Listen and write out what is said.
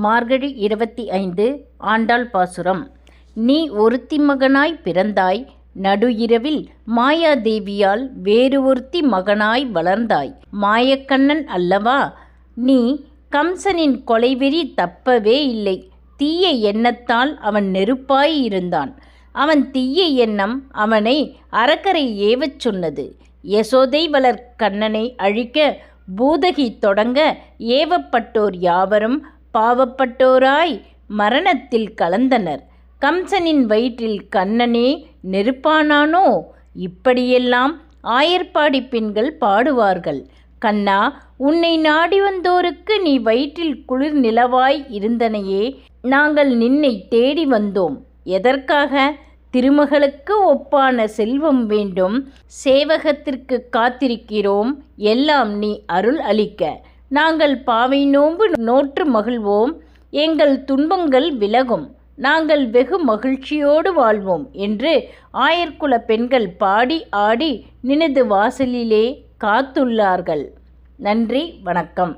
மார்கழி 25 ஆண்டாள் பாசுரம். நீ ஒருத்தி மகனாய் பிறந்தாய், நடு இரவில் மாயாதேவியால் வேறு ஒருத்தி மகனாய் வளர்ந்தாய். மாயக்கண்ணன் அல்லவா நீ? கம்சனின் கொலைவெறி தப்பவே இல்லை. தீய எண்ணத்தால் அவன் நெருப்பாய் இருந்தான். அவன் தீய எண்ணம் அவனை அரக்கரை ஏவச் சொன்னது. யசோதை வளர் கண்ணனை அழிக்க பூதகி தொடங்க ஏவப்பட்டோர் யாவரும் பாவப்பட்டோராய் மரணத்தில் கலந்தனர். கம்சனின் வயிற்றில் கண்ணனே நெருப்பானானோ? இப்படியெல்லாம் ஆயர்பாடி பெண்கள் பாடுவார்கள். கண்ணா, உன்னை நாடி வந்தோருக்கு நீ வயிற்றில் குளிர் நிலவாய் இருந்தனையே. நாங்கள் நின்னை தேடி வந்தோம். எதற்காக? திருமகளுக்கு ஒப்பான செல்வம் வேண்டும். சேவகத்திற்கு காத்திருக்கிறோம். எல்லாம் நீ அருள் அளிக்க. நாங்கள் பாவை நோன்பு நோற்று மகிழ்வோம். எங்கள் துன்பங்கள் விலகும். நாங்கள் வெகு மகிழ்ச்சியோடு வாழ்வோம் என்று ஆயர்குல பெண்கள் பாடி ஆடி நினது வாசலிலே காத்துள்ளார்கள். நன்றி, வணக்கம்.